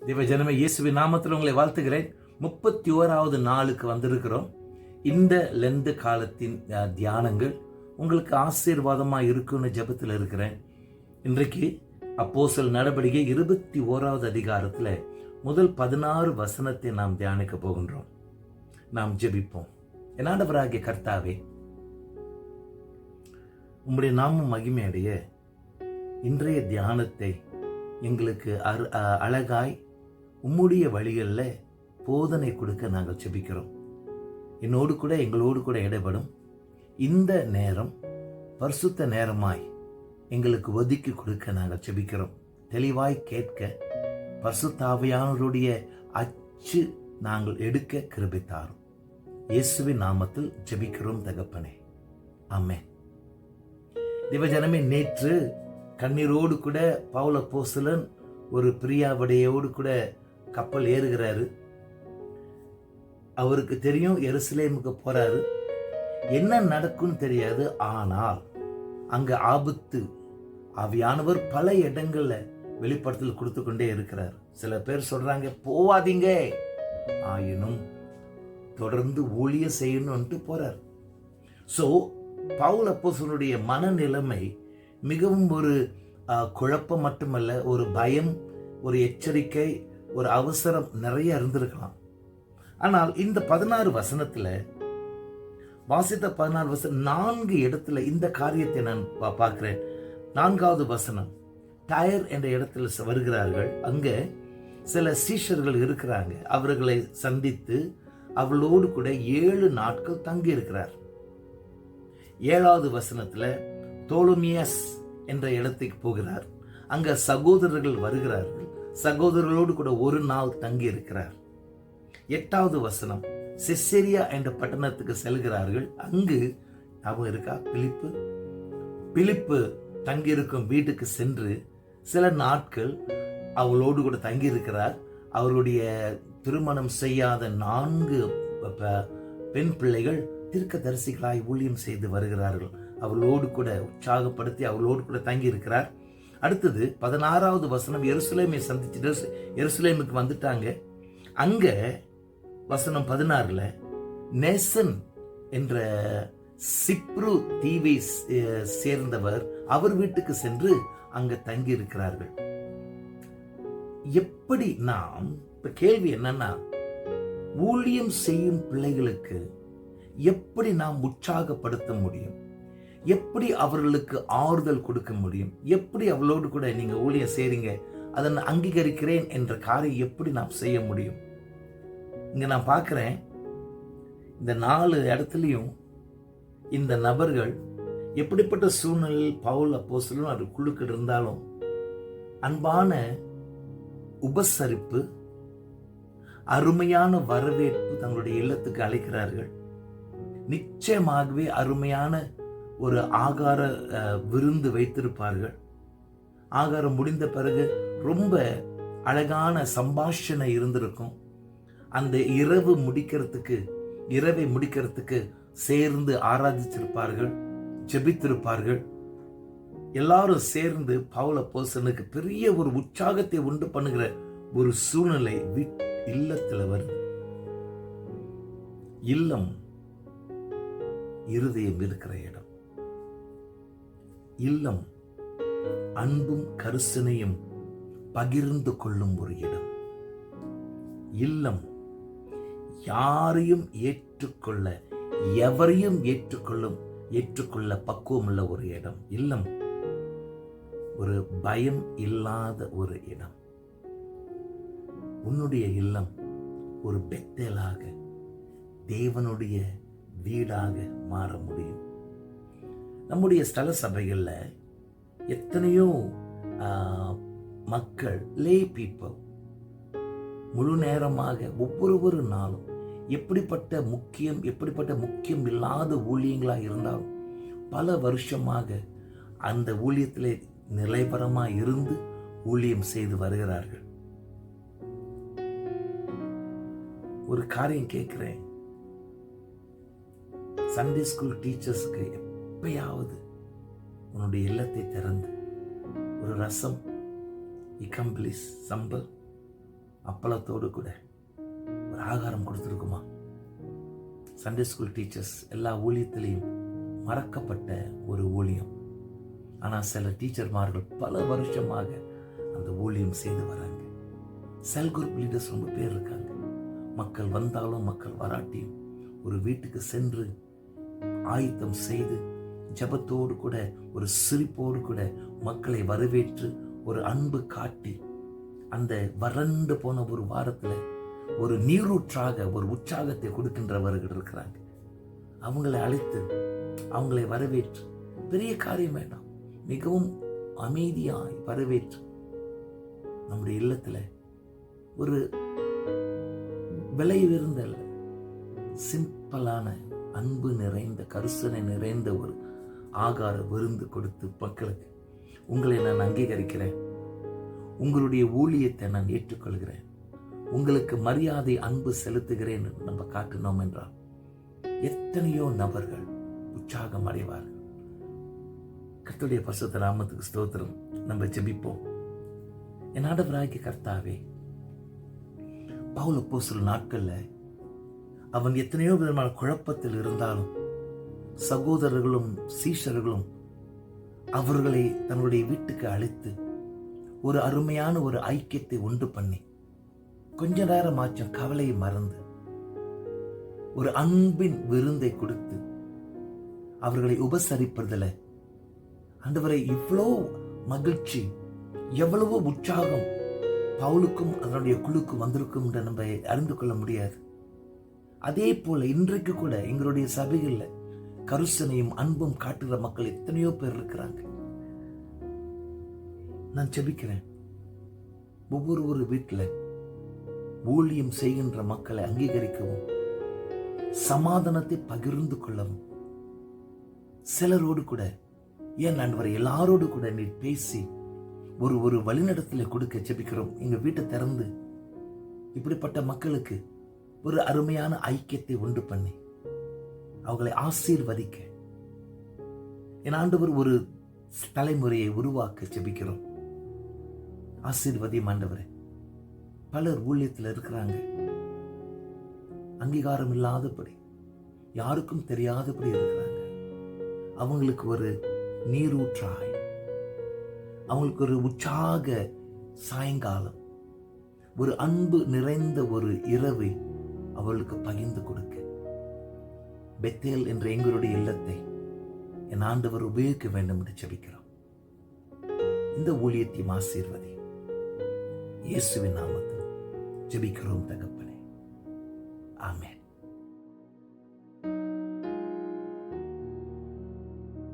தேவஜனமே, இயேசுவின் நாமத்தில் உங்களை வாழ்த்துகிறேன். 31வது நாளுக்கு வந்திருக்கிறோம். இந்த லெந்து காலத்தின் தியானங்கள் உங்களுக்கு ஆசீர்வாதமாக இருக்குன்னு ஜெபத்தில் இருக்கிறேன். இன்றைக்கு அப்போஸ்தலர் நடபடிக்கை 21வது அதிகாரத்தில் முதல் 16 வசனத்தை நாம் தியானிக்க போகின்றோம். நாம் ஜெபிப்போம். என் ஆண்டவராகிய கர்த்தாவே, உம்முடைய நாமம் மகிமையடைய இன்றைய தியானத்தை எங்களுக்கு அழகாய் உம்முடைய வழிகளில் போதனை கொடுக்க நாங்கள் ஜெபிக்கிறோம். எங்களோடு கூட இடைபடும் இந்த நேரம் பரிசுத்த நேரமாய் எங்களுக்கு ஒதுக்கி கொடுக்க நாங்கள் ஜெபிக்கிறோம். தெளிவாய் கேட்க பரிசுத்த ஆவியானவருடைய அச்சு நாங்கள் எடுக்க கிருபை தாரும். இயேசுவின் நாமத்தில் ஜெபிக்கிறோம் தகப்பனே, ஆமென். தேவஜனமே, நேற்று கண்ணீரோடு கூட பவுல் அப்போஸ்தலன் ஒரு பிரியாவிடையோடு கூட கப்பல் ஏறுகிறாரு. அவருக்கு தெரியும் எருசலேமுக்கு போறாரு, என்ன நடக்கும்னு தெரியாது. ஆனால் அங்க ஆபத்து ஆவியானவர் பல இடங்கள்ல வெளிப்படுத்தல் கொடுத்து கொண்டே இருக்கிறார். சில பேர் சொல்றாங்க போவாதீங்க, ஆயினும் தொடர்ந்து ஊழியம் செய்யணும்ட்டு போறார். சோ பவுல் அப்போஸ்தலனுடைய மனநிலைமை மிகவும் ஒரு குழப்பம் மட்டுமல்ல, ஒரு பயம், ஒரு எச்சரிக்கை, ஒரு அவசரம் நிறைய இருந்திருக்கலாம். ஆனால் இந்த 16 வசனத்துல வாசித்த 16 வசனம் 4 இடத்துல இந்த காரியத்தை நான் பார்க்கிறேன். 4வது வசனம், டயர் என்ற இடத்துல வருகிறார்கள். அங்க சில சீஷர்கள் இருக்கிறாங்க. அவர்களை சந்தித்து அவளோடு கூட 7 நாட்கள் தங்கி இருக்கிறார். 7வது வசனத்துல தோலோமியஸ் என்ற இடத்துக்கு போகிறார். அங்க சகோதரர்கள் வருகிறார்கள். சகோதரர்களோடு கூட 1 நாள் தங்கி இருக்கிறார். 8வது வசனம், செசரியா என்ற பட்டணத்துக்கு செல்கிறார்கள். அங்கு ஞாபகம் இருக்கா, பிலிப்பு தங்கியிருக்கும் வீட்டுக்கு சென்று சில நாட்கள் அவளோடு கூட தங்கி இருக்கிறார். அவருடைய திருமணம் செய்யாத 4 பெண் பிள்ளைகள் தீர்க்கதரிசிகளாய் ஊழியம் செய்து வருகிறார்கள். அவளோடு கூட உற்சாகப்படுத்தி அவளோடு கூட தங்கி இருக்கிறார். அடுத்தது 16வது வசனம், எருசலேமை சந்திச்சுட்டு எருசலேமுக்கு வந்துட்டாங்க. அங்க வசனம் 16ல நேசன் என்ற சிப்ரு தீவை சேர்ந்தவர் அவர் வீட்டுக்கு சென்று அங்க தங்கி இருக்கிறார்கள். எப்படி நாம் இப்ப கேள்வி என்னன்னா, ஊழியம் செய்யும் பிள்ளைகளுக்கு எப்படி நாம் உற்சாகப்படுத்த முடியும்? எப்படி அவர்களுக்கு ஆறுதல் கொடுக்க முடியும்? எப்படி அவளோடு கூட நீங்க ஊழியம் செய்றீங்க, அதை நான் அங்கீகரிக்கிறேன் என்ற காரியம் எப்படி நாம் செய்ய முடியும்? இங்க நான் பார்க்கிறேன், இந்த 4 இடத்துலையும் இந்த நபர்கள் எப்படிப்பட்ட சூழ்நிலையில் பவுல் அப்போஸ்தலன் அது குழுக்கள் இருந்தாலும் அன்பான உபசரிப்பு, அருமையான வரவேற்பு தங்களுடைய இல்லத்துக்கு அழைக்கிறார்கள். நிச்சயமாகவே அருமையான ஒரு ஆகார விருந்து வைத்திருப்பார்கள். ஆகாரம் முடிந்த பிறகு ரொம்ப அழகான சம்பாஷணை இருந்திருக்கும். அந்த இரவை முடிக்கிறதுக்கு சேர்ந்து ஆராதிச்சிருப்பார்கள், ஜெபித்திருப்பார்கள். எல்லாரும் சேர்ந்து பவுல் அப்போஸ்தலனுக்கு பெரிய ஒரு உற்சாகத்தை உண்டு பண்ணுகிற ஒரு சூழ்நிலை இல்லத்துல வருது. இல்லம் இருதயம் இருக்கிற இடம். இல்லம் அன்பும் கரிசனையும் பகிர்ந்து கொள்ளும் ஒரு இடம். இல்லம் யாரையும் ஏற்றுக்கொள்ள, எவரையும் ஏற்றுக்கொள்ள பக்குவம் உள்ள ஒரு இடம். இல்லம் ஒரு பயம் இல்லாத ஒரு இடம். உன்னுடைய இல்லம் ஒரு பெத்தேலாக, தேவனுடைய வீடாக மாற முடியும். நம்முடைய ஸ்தல சபைகள்ல எத்தனையோ மக்கள், லே பீப்பிள், முழு நேரமாக ஒவ்வொரு நாளும் எப்படிப்பட்ட முக்கியம் இல்லாத ஊழியங்களா இருந்தாலும் பல வருஷமாக அந்த ஊழியத்திலே நிலைபரமாக இருந்து ஊழியம் செய்து வருகிறார்கள். ஒரு காரியம் கேட்கிறேன், சண்டே ஸ்கூல் டீச்சர்ஸ்க்கு எப்பயாவது உன்னுடைய இல்லத்தை திறந்து ஒரு ரசம், இக்கம்பிளிஸ், சம்பல் அப்பளத்தோடு கூட ஒரு ஆகாரம் கொடுத்துருக்குமா? சண்டே ஸ்கூல் டீச்சர்ஸ் எல்லா ஊழியத்திலையும் மறக்கப்பட்ட ஒரு ஊழியம். ஆனால் சில டீச்சர்மார்கள் பல வருஷமாக அந்த ஊழியம் செய்து வராங்க. செல் குரூப் லீடர்ஸ் ரொம்ப பேர் இருக்காங்க. மக்கள் வந்தாலும் மக்கள் வராட்டியும் ஒரு வீட்டுக்கு சென்று ஆயத்தம் செய்து ஜெபத்தோடு கூட ஒரு சிரிப்போடு கூட மக்களை வரவேற்று ஒரு அன்பு காட்டி அந்த வறண்டு போன ஒரு வாரத்தில் ஒரு நீரூற்றாக ஒரு உற்சாகத்தை கொடுக்கின்றவர்கள் இருக்கிறாங்க. அவங்களை அழைத்து அவங்களை வரவேற்று, பெரிய காரியம் வேண்டாம், மிகவும் அமைதியாய் வரவேற்று நம்முடைய இல்லத்தில் ஒரு விலை உயர்ந்த சிம்பிளான அன்பு நிறைந்த கருசனை நிறைந்த ஒரு ஆகார விருந்து கொடுத்து மக்களுக்கு, உங்களை நான் அங்கீகரிக்கிறேன், உங்களுடைய ஊழியத்தை நான் ஏற்றுக்கொள்கிறேன், உங்களுக்கு மரியாதை அன்பு செலுத்துகிறேன் நம்ம காட்டினோம் என்றால் எத்தனையோ நபர்கள் உற்சாகம் அடைவார்கள். கர்த்தருடைய பரிசுத்த நாமத்துக்கு ஸ்தோத்திரம். நம்ம ஜெபிப்போம். என் ஆண்டவராகிய கர்த்தாவே, பவுல் அப்போஸ்தலர் நாட்கள்ல அவன் எத்தனையோ விதமான குழப்பத்தில் இருந்தாலும் சகோதரர்களும் சீஷர்களும் அவர்களை தன்னுடைய வீட்டுக்கு அழைத்து ஒரு அருமையான ஒரு ஐக்கியத்தை உண்டு பண்ணி கொஞ்ச நேரம் ஆச்சும் கவலையை மறந்து ஒரு அன்பின் விருந்தை கொடுத்து அவர்களை உபசரிப்பதில் ஆண்டவரை இவ்வளோ மகிழ்ச்சி, எவ்வளவோ உற்சாகம் பவுலுக்கும் அதனுடைய குழுக்கும் வந்திருக்கும் என்று நம்ம அறிந்து கொள்ள முடியாது. அதே போல இன்றைக்கு கூட எங்களுடைய சபைகளில் கருசனையும் அன்பும் காட்டுகிற மக்கள் எத்தனையோ பேர் இருக்கிறாங்க. நான் ஜெபிக்கிறேன், ஒவ்வொரு வீட்டில் ஊழியம் செய்கின்ற மக்களை அங்கீகரிக்கவும், சமாதானத்தை பகிர்ந்து கொள்ளவும், சிலரோடு கூட, ஏன் ஆண்டவரே எல்லாரோடு கூட நீ பேசி ஒரு வழிநடத்தலை கொடுக்க ஜெபிக்கிறோம். எங்க வீட்டை திறந்து இப்படிப்பட்ட மக்களுக்கு ஒரு அருமையான ஐக்கியத்தை உண்டு பண்ணி அவங்களை ஆசீர்வதிக்க என் ஆண்டவர் ஒரு தலைமுறையை உருவாக்க ஜெபிக்கிறோம். ஆசீர்வதியும் ஆண்டவரே. பலர் ஊழியத்தில் இருக்கிறாங்க, அங்கீகாரம் இல்லாதபடி, யாருக்கும் தெரியாதபடி இருக்கிறாங்க. அவங்களுக்கு ஒரு நீரூற்றாய், அவங்களுக்கு ஒரு உற்சாக சாயங்காலம், ஒரு அன்பு நிறைந்த ஒரு இரவை அவளுக்கு பகிர்ந்து கொடுக்க பெத்தேல் என்ற எங்களுடைய இல்லத்தை என் ஆண்டவர் உபயோகிக்க வேண்டும் என்று ஜெபிக்கிறோம். இந்த ஊழியத்தையும் ஆசீர்வதி, இயேசுவின் நாமத்தில் ஜெபிக்கிறோம் தகப்பனே, ஆமென்.